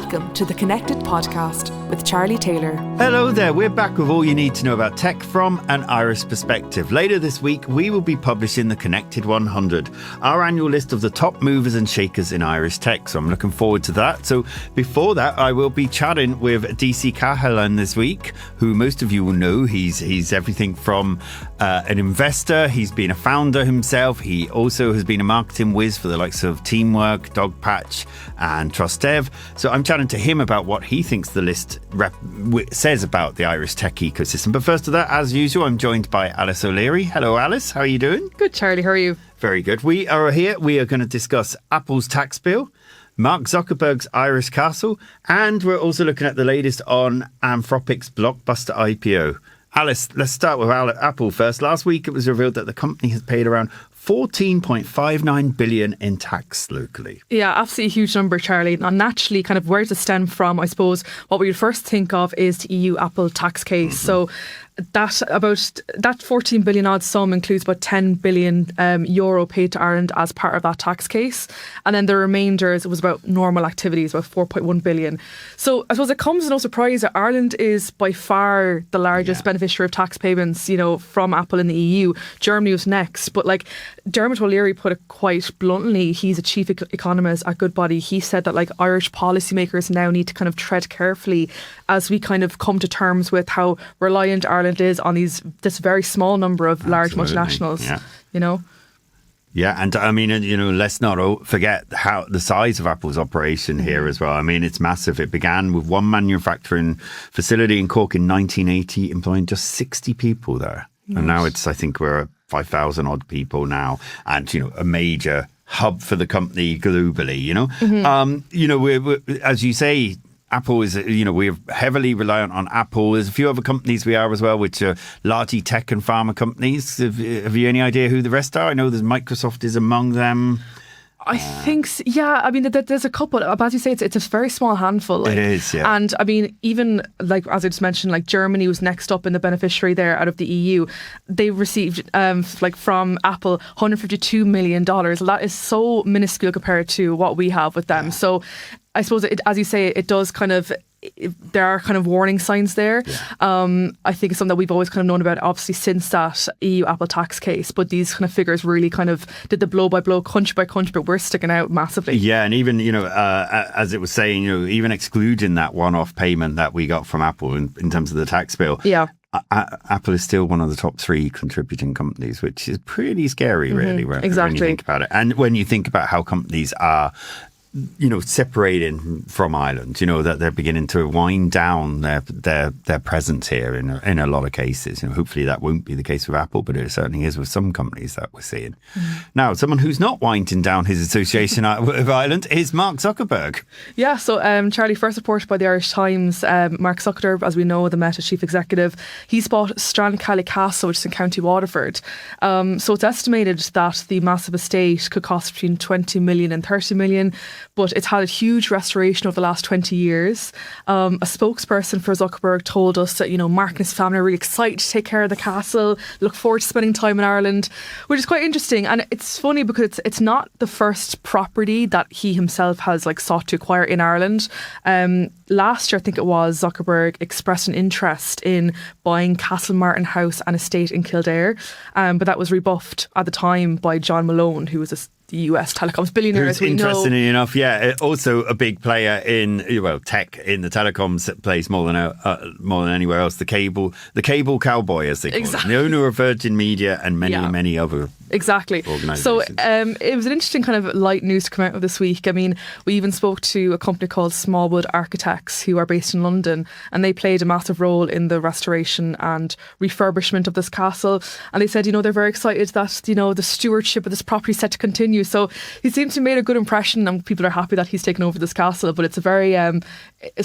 Welcome to the Connected Podcast with Charlie Taylor. Hello there, we're back with all you need to know about tech from an Irish perspective. Later this week, we will be publishing the Connected 100, our annual list of the top movers and shakers in Irish tech. So I'm looking forward to that. So before that, I will be chatting with DC Cahalane this week, who most of you will know. He's everything from an investor, he's been a founder himself. He also has been a marketing whiz for the likes of Teamwork, Dogpatch and TrustDev. So I'm chatting to him about what he thinks the list says about the Irish tech ecosystem. But first of that, as usual, I'm joined by Alice O'Leary. Hello, Alice. How are you doing? Good, Charlie. How are you? Very good. We are here. We are going to discuss Apple's tax bill, Mark Zuckerberg's Irish castle, and we're also looking at the latest on Anthropic's blockbuster IPO. Alice, let's start with Apple first. Last week, it was revealed that the company has paid around 14.59 billion in tax locally. Yeah, absolutely huge number, Charlie. And naturally, kind of where does it stem from? I suppose what we would first think of is the EU Apple tax case. So that 14 billion odd sum includes about 10 billion euro paid to Ireland as part of that tax case, and then the remainder was about normal activities, about 4.1 billion. So I suppose it comes as no surprise that Ireland is by far the largest beneficiary of tax payments, from Apple in the EU. Germany was next, but like Dermot O'Leary put it quite bluntly, he's a chief economist at Goodbody. He said that like Irish policymakers now need to kind of tread carefully as we kind of come to terms with how reliant Ireland is on this very small number of large multinationals. Yeah, and I mean, let's not forget how the size of Apple's operation here as well. I mean, it's massive. It began with one manufacturing facility in Cork in 1980, employing just 60 people there. Yes. And now I think we're at 5,000 odd people now, and, a major hub for the company globally, we're, as you say, Apple is, we're heavily reliant on Apple. There's a few other companies we are as well, which are largely tech and pharma companies. Have you any idea who the rest are? I know Microsoft is among them. I think, I mean, there's a couple. But as you say, it's a very small handful. It is, yeah. And I mean, even like as I just mentioned, like Germany was next up in the beneficiary there out of the EU. They received from Apple $152 million. That is so minuscule compared to what we have with them. Yeah. So I suppose, as you say, it does kind of, there are kind of warning signs there. Yeah. I think it's something that we've always kind of known about, obviously, since that EU Apple tax case. But these kind of figures really kind of did the blow by blow, country by country, but we're sticking out massively. Yeah, and even, as it was saying, even excluding that one-off payment that we got from Apple in terms of the tax bill. Yeah. Apple is still one of the top 3 contributing companies, which is pretty scary, really, when you think about it. And when you think about how companies are separating from Ireland, that they're beginning to wind down their presence here in a lot of cases. Hopefully that won't be the case with Apple, but it certainly is with some companies that we're seeing. Now, someone who's not winding down his association with Ireland is Mark Zuckerberg. Yeah, so Charlie, first reported by the Irish Times, Mark Zuckerberg, as we know, the Meta chief executive, he's bought Strancally Castle, which is in County Waterford. So it's estimated that the massive estate could cost between 20 million and 30 million. But it's had a huge restoration over the last 20 years. A spokesperson for Zuckerberg told us that, Mark and his family are really excited to take care of the castle, look forward to spending time in Ireland, which is quite interesting. And it's funny because it's not the first property that he himself has sought to acquire in Ireland. Last year, I think it was, Zuckerberg expressed an interest in buying Castlemartin House and estate in Kildare. But that was rebuffed at the time by John Malone, who was the US telecoms billionaire, as we know. Interestingly enough, also a big player in tech in the telecoms place more than anywhere else. The cable cowboy, as they call it, the owner of Virgin Media and many other. Exactly. So it was an interesting kind of light news to come out of this week. I mean, we even spoke to a company called Smallwood Architects, who are based in London, and they played a massive role in the restoration and refurbishment of this castle. And they said, they're very excited that, the stewardship of this property is set to continue. So he seems to have made a good impression, and people are happy that he's taken over this castle. But it's a very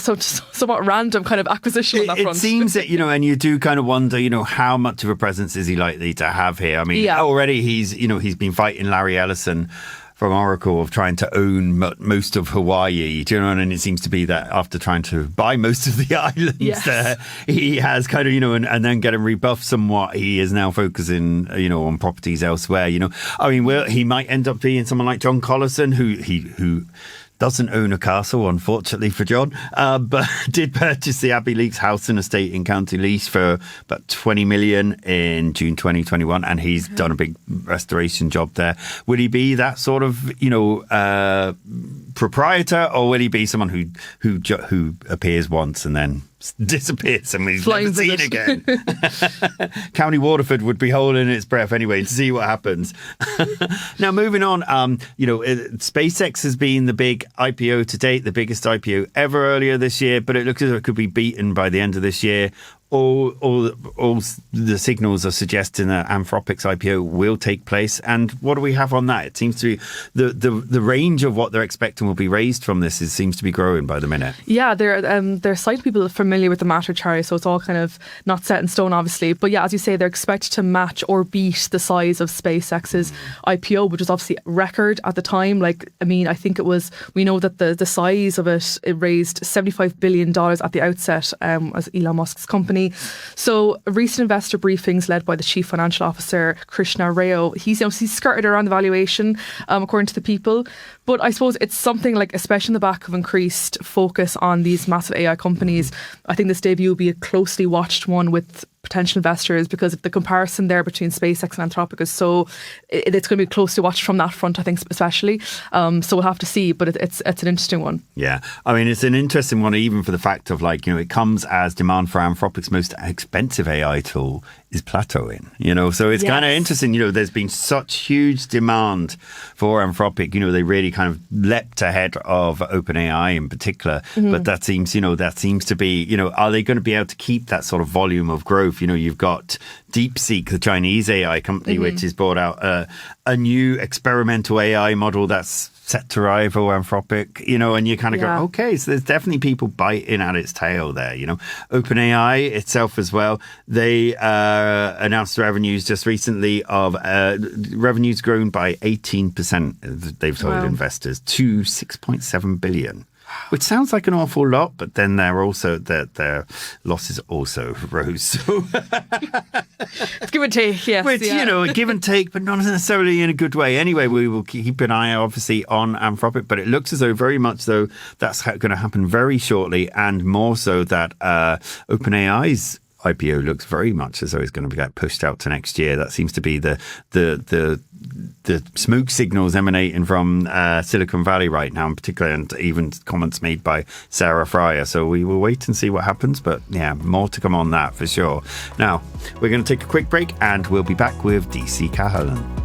somewhat random kind of acquisition on that front. It seems that, and you do kind of wonder, how much of a presence is he likely to have here? I mean, already he's been fighting Larry Ellison from Oracle of trying to own most of Hawaii, do you know? And it seems to be that after trying to buy most of the islands there, he has kind of, and then getting rebuffed somewhat, he is now focusing, on properties elsewhere, I mean, he might end up being someone like John Collison, who Doesn't own a castle, unfortunately for John, but did purchase the Abbey Leaks house and estate in County Leash for about 20 million in June 2021, and he's done a big restoration job there. Will he be that sort of, proprietor, or will he be someone who appears once and then disappears and we've never seen again? County Waterford would be holding its breath anyway to see what happens. Now, moving on, SpaceX has been the big IPO to date, the biggest IPO ever earlier this year, but it looks as though it could be beaten by the end of this year. All the signals are suggesting that Anthropic's IPO will take place. And what do we have on that? It seems to be the range of what they're expecting will be raised from this seems to be growing by the minute. Yeah, they're site people familiar with the matter, Charlie, so it's all kind of not set in stone, obviously. But yeah, as you say, they're expected to match or beat the size of SpaceX's IPO, which was obviously a record at the time. I think we know that the size of it raised $75 billion at the outset as Elon Musk's company. So recent investor briefings led by the chief financial officer, Krishna Rao, he's skirted around the valuation, according to the people. But I suppose it's something especially in the back of increased focus on these massive AI companies, I think this debut will be a closely watched one with potential investors, because the comparison there between SpaceX and Anthropic is it's going to be closely watched from that front, I think, especially. So we'll have to see, but it's an interesting one. Yeah, it's an interesting one, even for the fact of it comes as demand for Anthropic's most expensive AI tool is plateauing, so it's kind of interesting. There's been such huge demand for Anthropic. They really kind of leapt ahead of OpenAI in particular. But that seems to be, are they going to be able to keep that sort of volume of growth? You've got DeepSeek, the Chinese AI company, which has brought out a new experimental AI model that's set to rival Anthropic, and you kind of go, okay, so there's definitely people biting at its tail there, OpenAI itself as well, they announced revenues just recently of revenues grown by 18%, they've told investors, to 6.7 billion. Which sounds like an awful lot, but then their losses also rose. So it's give and take, yes. Which, a give and take, but not necessarily in a good way. Anyway, we will keep an eye, obviously, on Anthropic, but it looks as though very much though that's going to happen very shortly, and more so that OpenAI's IPO looks very much as though it's going to get pushed out to next year. That seems to be the smoke signals emanating from Silicon Valley right now in particular, and even comments made by Sarah Fryer. So we will wait and see what happens, but yeah, more to come on that for sure. Now, we're going to take a quick break and we'll be back with DC Cahalane.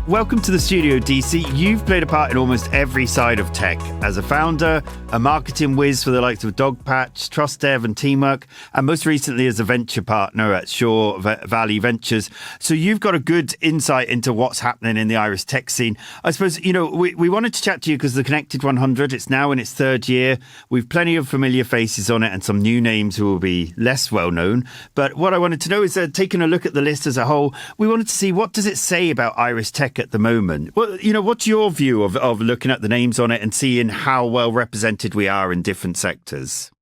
Welcome to the studio, DC. You've played a part in almost every side of tech. As a founder, a marketing whiz for the likes of Dogpatch, TrustDev and Teamwork, and most recently as a venture partner at Shore Valley Ventures. So you've got a good insight into what's happening in the Irish tech scene. I suppose, we wanted to chat to you because the Connected 100, it's now in its third year. We've plenty of familiar faces on it and some new names who will be less well known. But what I wanted to know is, taking a look at the list as a whole, we wanted to see what does it say about Irish tech at the moment. Well, what's your view of looking at the names on it and seeing how well represented we are in different sectors?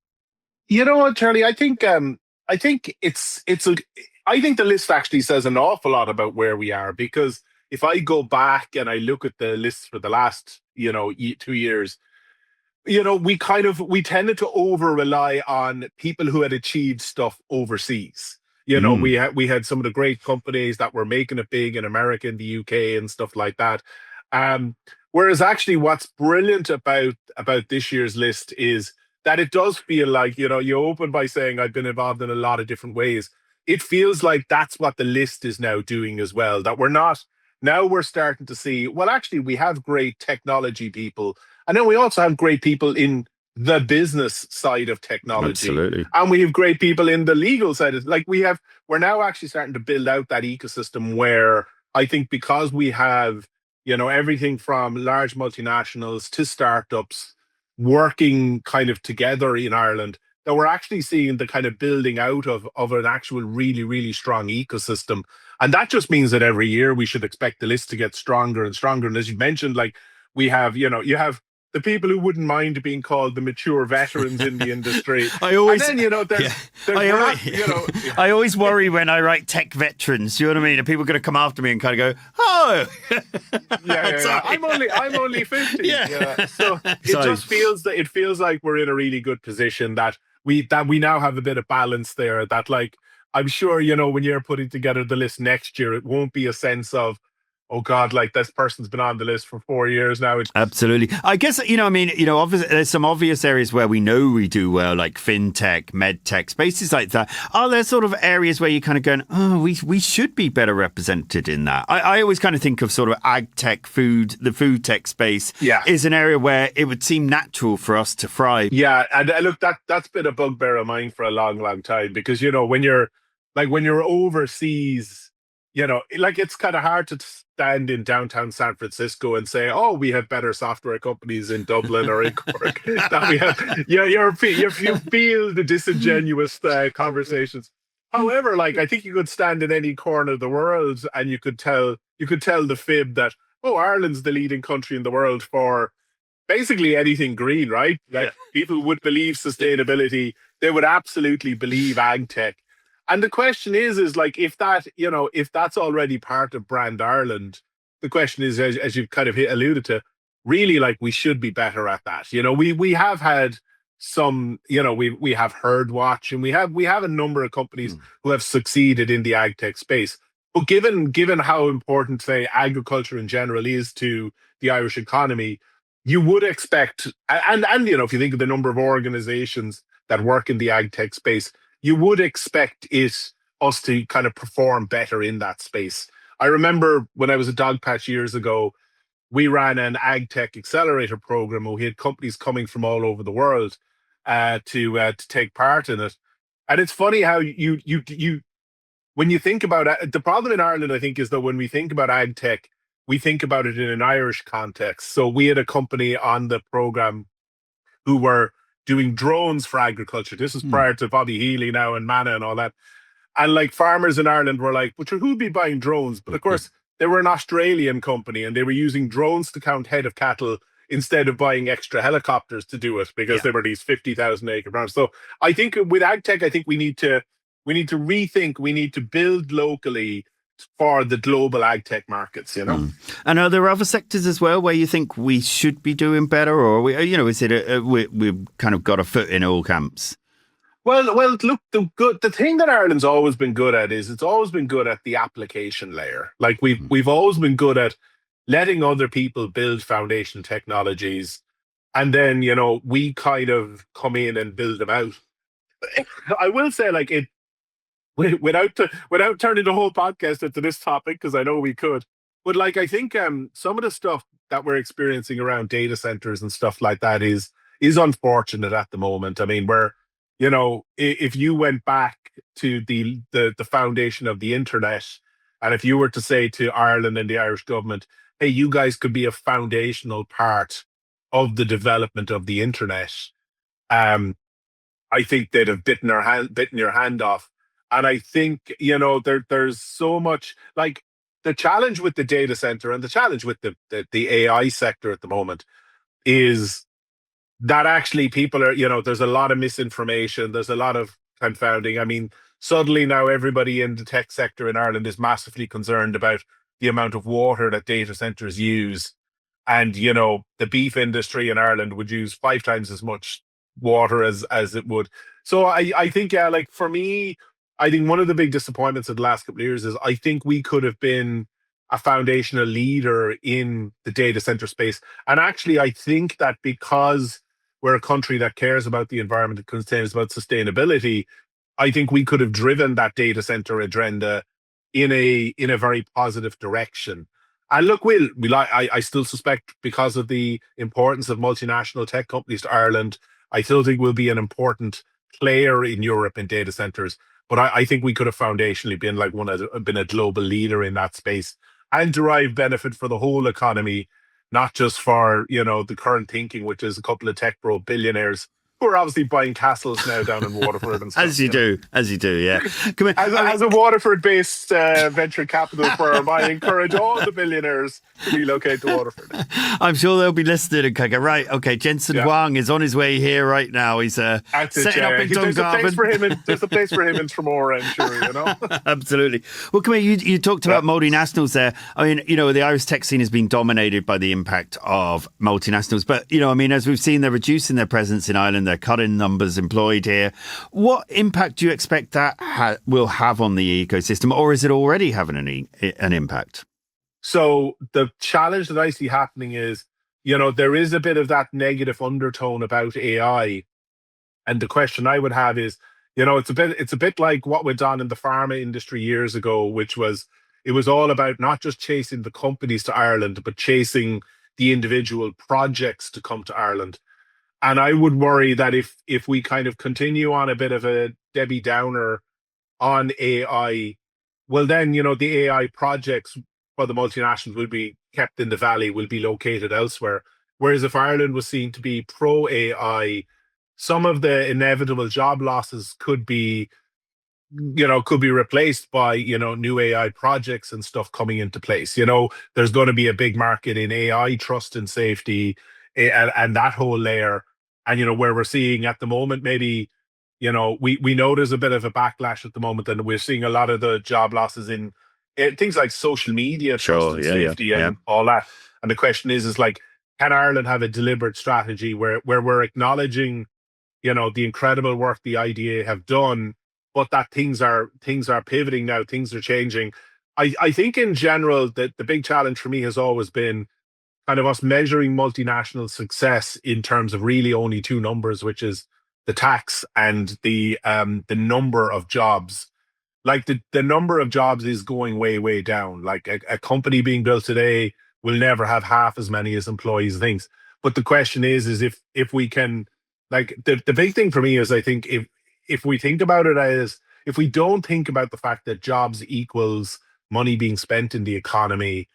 You know what, Charlie? I think I think the list actually says an awful lot about where we are, because if I go back and I look at the list for the last 2 years, we tended to over rely on people who had achieved stuff overseas. We had some of the great companies that were making it big in America and the UK and stuff like that. Whereas actually what's brilliant about this year's list is that it does feel like, you open by saying I've been involved in a lot of different ways. It feels like that's what the list is now doing as well, that we're starting to see, well, actually we have great technology people, and then we also have great people in the business side of technology. Absolutely. And we have great people in the legal side. We're now actually starting to build out that ecosystem where I think, because we have, everything from large multinationals to startups working kind of together in Ireland, that we're actually seeing the kind of building out of an actual really, really strong ecosystem. And that just means that every year we should expect the list to get stronger and stronger. And as you mentioned, we have, you have the people who wouldn't mind being called the mature veterans in the industry. I always, and then, I always worry when I write tech veterans. You know what I mean? And people are going to come after me and kind of go, "Oh, yeah. I'm only 50." Yeah. So just feels like we're in a really good position that we now have a bit of balance there. That, like, I'm sure, when you're putting together the list next year, it won't be a sense of, oh God, like this person's been on the list for 4 years now. Absolutely. I guess, obviously there's some obvious areas where we know we do well, like fintech, medtech, spaces like that. Are there sort of areas where you're kind of going, oh, we should be better represented in that? I always kind of think of sort of ag tech, the food tech space is an area where it would seem natural for us to thrive. Yeah. And look, that's been a bugbear of mine for a long, long time, because, when you're overseas, like, it's kind of hard to stand in downtown San Francisco and say, oh, we have better software companies in Dublin or in Cork that we have. You feel the disingenuous conversations. However, like, I think you could stand in any corner of the world and you could tell the fib that, oh, Ireland's the leading country in the world for basically anything green, right? Like, people would believe sustainability. They would absolutely believe ag tech. And the question is like, if that's already part of brand Ireland, the question is, as you've kind of alluded to, really, like, we should be better at that. We have had some, we have Herdwatch, and we have a number of companies who have succeeded in the ag tech space. But given how important, say, agriculture in general is to the Irish economy, you would expect, and if you think of the number of organizations that work in the ag tech space, you would expect us to kind of perform better in that space. I remember when I was at Dogpatch years ago, we ran an ag tech accelerator program, and we had companies coming from all over the world to take part in it. And it's funny how you when you think about it, the problem in Ireland, I think, is that when we think about ag tech, we think about it in an Irish context. So we had a company on the program who were doing drones for agriculture. This is prior to Bobby Healy now and Manna and all that. And, like, farmers in Ireland were like, but who'd be buying drones? But of course, they were an Australian company, and they were using drones to count head of cattle instead of buying extra helicopters to do it, because they were these 50,000 acre farms. So I think with ag tech, I think we need to rethink, we need to build locally for the global ag tech markets, And are there other sectors as well where you think we should be doing better, or is it we've kind of got a foot in all camps? Well, look, the thing that Ireland's always been good at is it's always been good at the application layer. Like, we've always been good at letting other people build foundation technologies, and then we kind of come in and build them out. I will say, like, it. Without turning the whole podcast into this topic, because I know we could, but, like, I think some of the stuff that we're experiencing around data centers and stuff like that is unfortunate at the moment. I mean, if you went back to the foundation of the internet, and if you were to say to Ireland and the Irish government, hey, you guys could be a foundational part of the development of the internet, I think they'd have bitten your hand off. And I think, there's so much, like, the challenge with the data center and the challenge with the AI sector at the moment is that actually people are, there's a lot of misinformation. There's a lot of confounding. I mean, suddenly now everybody in the tech sector in Ireland is massively concerned about the amount of water that data centers use. And, the beef industry in Ireland would use 5 times as much water as it would. So I think, like, for me, I think one of the big disappointments of the last couple of years is I think we could have been a foundational leader in the data center space. And actually, I think that because we're a country that cares about the environment, that cares about sustainability, I think we could have driven that data center agenda in a very positive direction. And look, I still suspect, because of the importance of multinational tech companies to Ireland, I still think we'll be an important player in Europe in data centers. But I think we could have foundationally been a global leader in that space and derive benefit for the whole economy, not just for the current thinking, which is a couple of tech bro billionaires We're obviously buying castles now down in Waterford and stuff. As you do, yeah. Come here. As a Waterford-based venture capital firm, I encourage all the billionaires to relocate to Waterford. I'm sure they'll be listening and going, right, okay, Jensen Huang is on his way here right now. He's setting up in Dungarvan. There's a place for him in Tremor, I'm sure, you know? Absolutely. Well, come here, you talked about multinationals there. I mean, you know, the Irish tech scene has been dominated by the impact of multinationals. But, you know, I mean, as we've seen, they're reducing their presence in Ireland. They're cutting numbers employed here. What impact do you expect that will have on the ecosystem, or is it already having an impact? So the challenge that I see happening is, you know, there is a bit of that negative undertone about AI. And the question I would have is, you know, it's a bit like what went on in the pharma industry years ago, which was, it was all about not just chasing the companies to Ireland, but chasing the individual projects to come to Ireland. And I would worry that if we kind of continue on a bit of a Debbie Downer on AI, well then, you know, the AI projects for the multinationals will be kept in the valley, will be located elsewhere. Whereas if Ireland was seen to be pro AI, some of the inevitable job losses could be replaced by, you know, new AI projects and stuff coming into place. You know, there's going to be a big market in AI trust and safety and that whole layer. And, you know, where we're seeing at the moment, maybe, you know, we know there's a bit of a backlash at the moment, and we're seeing a lot of the job losses in things like social media, trust and safety and all that. And the question is like, can Ireland have a deliberate strategy where we're acknowledging, you know, the incredible work the IDA have done, but that things are pivoting now, things are changing. I think in general that the big challenge for me has always been kind of us measuring multinational success in terms of really only two numbers, which is the tax and the number of jobs. Like the number of jobs is going way, way down. Like a company being built today will never have half as many as employees and things. But the question is if we can, like the big thing for me is, I think if we think about it as, if we don't think about the fact that jobs equals money being spent in the economy,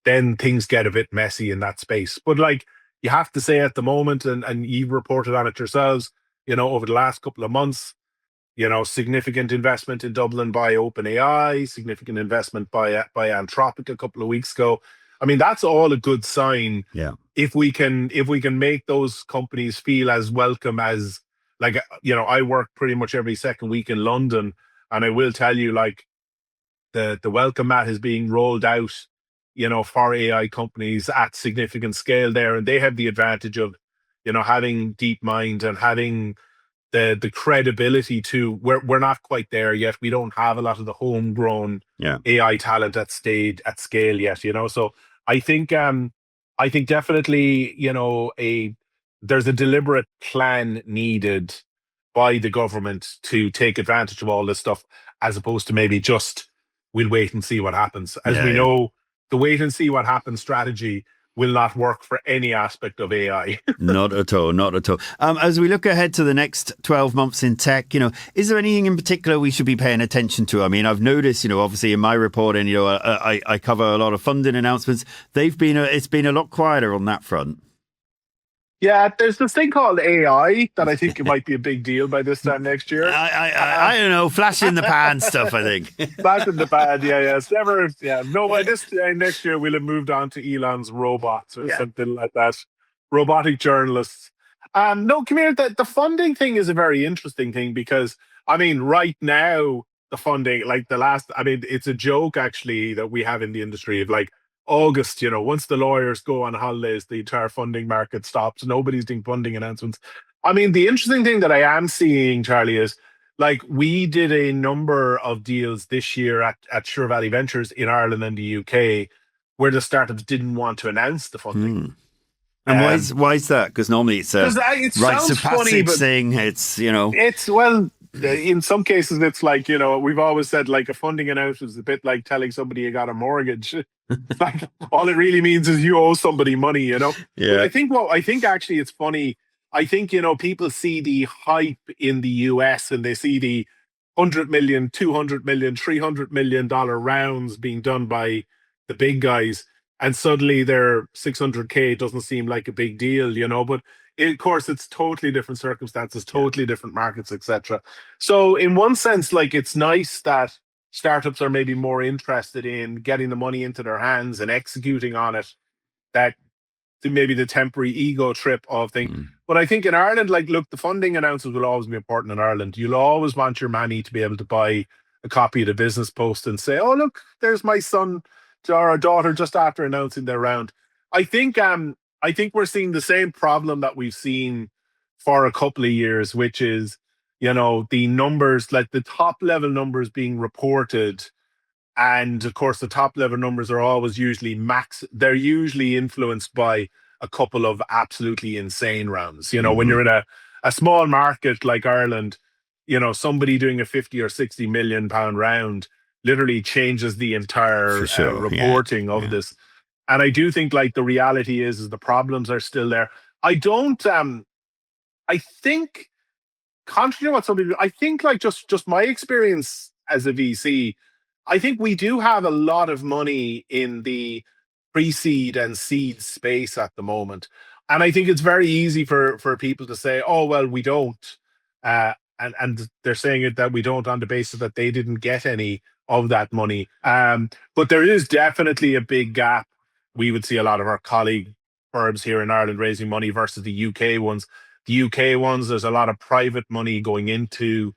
then things get a bit messy in that space. But like, you have to say at the moment, and you've reported on it yourselves, you know, over the last couple of months, you know, significant investment in Dublin by OpenAI, significant investment by Anthropic a couple of weeks ago. I mean, that's all a good sign. Yeah. If we can make those companies feel as welcome as, like, you know, I work pretty much every second week in London, and I will tell you, like, the welcome mat is being rolled out, you know, for AI companies at significant scale there, and they have the advantage of, you know, having DeepMind and having the credibility to, we're not quite there yet. We don't have a lot of the homegrown AI talent at scale yet, you know. So I think definitely, you know, there's a deliberate plan needed by the government to take advantage of all this stuff, as opposed to maybe just, we'll wait and see what happens. As we know, the wait and see what happens strategy will not work for any aspect of AI. Not at all, not at all. As we look ahead to the next 12 months in tech, you know, is there anything in particular we should be paying attention to? I mean, I've noticed, you know, obviously in my reporting, you know, I cover a lot of funding announcements. It's been a lot quieter on that front. Yeah, there's this thing called AI that I think it might be a big deal by this time next year. I don't know, flash in the pan stuff, I think. Flash in the pan, yeah. It's never, no, by this next year we'll have moved on to Elon's robots or something like that. Robotic journalists. No, come here, the funding thing is a very interesting thing, because, I mean, right now, the funding, like it's a joke actually that we have in the industry of, like, August, you know, once the lawyers go on holidays, the entire funding market stops. Nobody's doing funding announcements. I mean, the interesting thing that I am seeing, Charlie, is, like, we did a number of deals this year at Sure Valley Ventures in Ireland and the UK, where the startups didn't want to announce the funding. And why is that? Because normally it's a rites of passage thing. It's, you know, it's, well, in some cases it's like, you know, we've always said, like, a funding announcement is a bit like telling somebody you got a mortgage. Like, all it really means is you owe somebody money, you know. Yeah. But I think actually it's funny. I think, you know, people see the hype in the US and they see the $100 million, $200 million, $300 million rounds being done by the big guys, and suddenly their $600K doesn't seem like a big deal, you know. But of course, it's totally different circumstances, totally different markets, etc. So in one sense, like, it's nice that startups are maybe more interested in getting the money into their hands and executing on it, that maybe the temporary ego trip of things. But I think in Ireland, like, look, the funding announcements will always be important in Ireland. You'll always want your money to be able to buy a copy of the Business Post and say, oh, look, there's my son or a daughter just after announcing their round. I think we're seeing the same problem that we've seen for a couple of years, which is, the numbers, like the top level numbers being reported. And of course, the top level numbers are always usually they're usually influenced by a couple of absolutely insane rounds. When you're in a small market like Ireland, somebody doing a 50 or 60 million pound round literally changes the entire reporting of this. And I do think, like, the reality is the problems are still there. I think, contrary to what some people, I think, like, just my experience as a VC, I think we do have a lot of money in the pre-seed and seed space at the moment. And I think it's very easy for people to say, oh, well, we don't. And they're saying it that we don't on the basis that they didn't get any of that money. But there is definitely a big gap. We would see a lot of our colleague firms here in Ireland raising money versus the UK ones. The UK ones, there's a lot of private money going into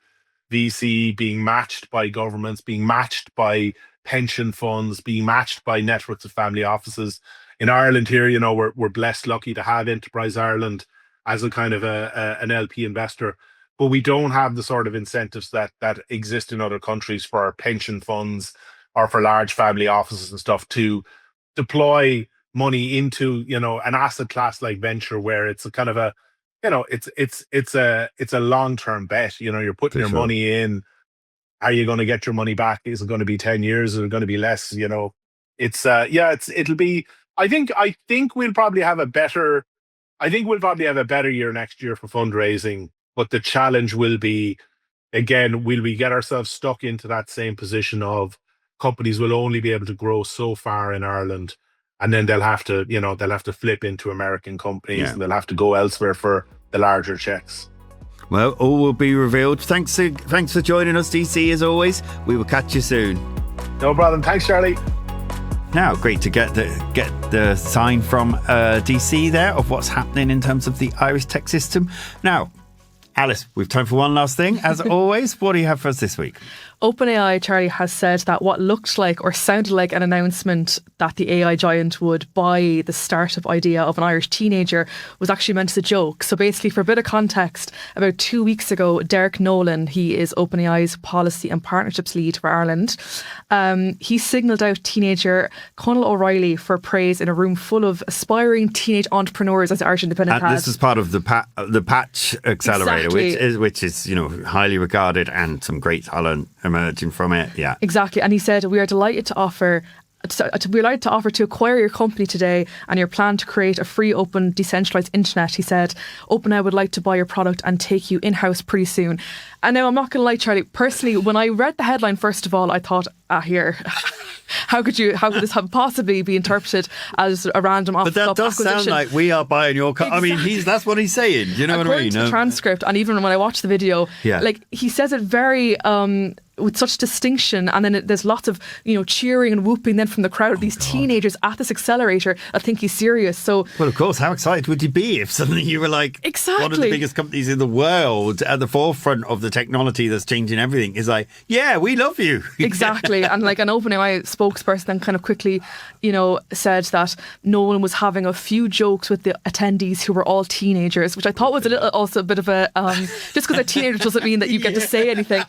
VC, being matched by governments, being matched by pension funds, being matched by networks of family offices. In Ireland here, we're blessed, lucky to have Enterprise Ireland as a kind of an LP investor, but we don't have the sort of incentives that exist in other countries for our pension funds or for large family offices and stuff to deploy money into, an asset class like venture, where it's a kind of a, it's a long-term bet. You're putting your money in. Are you going to get your money back? Is it going to be 10 years? Is it going to be less? It'll be, I think we'll probably have a better year next year for fundraising. But the challenge will be, again, will we get ourselves stuck into that same position of companies will only be able to grow so far in Ireland, and then they'll have to flip into American companies, and they'll have to go elsewhere for the larger checks. Well, all will be revealed. Thanks for joining us, DC, as always. We will catch you soon. No problem. Thanks, Charlie. Now, great to get the sign from DC there of what's happening in terms of the Irish tech system. Now, Alice, we've time for one last thing. As always, what do you have for us this week? OpenAI, Charlie, has said that what looked like or sounded like an announcement that the AI giant would buy the startup idea of an Irish teenager was actually meant as a joke. So basically, for a bit of context, about 2 weeks ago, Derek Nolan, he is OpenAI's policy and partnerships lead for Ireland, he signalled out teenager Conal O'Reilly for praise in a room full of aspiring teenage entrepreneurs, as the Irish Independent had. This is part of the Patch Accelerator, exactly. which is highly regarded, and some great talent emerging from it. Yeah, exactly. And he said, we are delighted to offer to acquire your company today and your plan to create a free, open, decentralised internet. He said, OpenAI would like to buy your product and take you in-house pretty soon. And now, I'm not going to lie, Charlie, personally, when I read the headline, first of all, I thought, here, how could this have possibly be interpreted as a random off-the-cuff But that does acquisition? sound like we are buying your Exactly. I mean, that's what he's saying. You know what I mean? According to the transcript, and even when I watched the video, like, he says it very with such distinction, and then there's lots of cheering and whooping then from the crowd of these teenagers at this accelerator. I think he's serious. So, well, of course, how excited would you be if suddenly you were like one of the biggest companies in the world at the forefront of the technology that's changing everything? Is like, yeah, we love you. Exactly. And like an OpenAI spokesperson then kind of quickly, said that Nolan was having a few jokes with the attendees who were all teenagers, which I thought was also a bit of a just because they're teenagers doesn't mean that you get to say anything.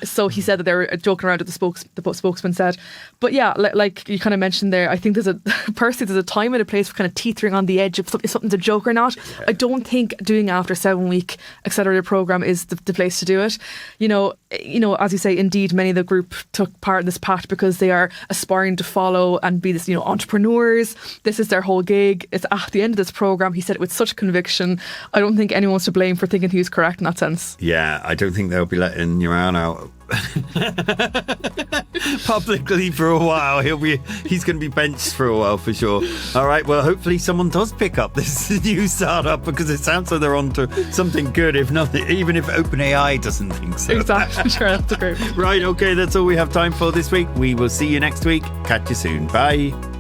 So he said that they were joking around, the spokesman said. But yeah, like you kind of mentioned there, I think there's a time and a place for kind of teetering on the edge of if something's a joke or not. Yeah. I don't think doing after a 7-week accelerator program is the place to do it. As you say, indeed, many of the group took part in this pact because they are aspiring to follow and be this, entrepreneurs. This is their whole gig. It's at the end of this program. He said it with such conviction. I don't think anyone's to blame for thinking he was correct in that sense. Yeah, I don't think they'll be letting your own out. publicly for a while. He's going to be benched for a while for sure. All right, well, hopefully someone does pick up this new startup, because it sounds like they're onto something good, if nothing, even if OpenAI doesn't think so. Exactly. Sure, that's a great. Right, okay, that's all we have time for this week. We will see you next week. Catch you soon. Bye.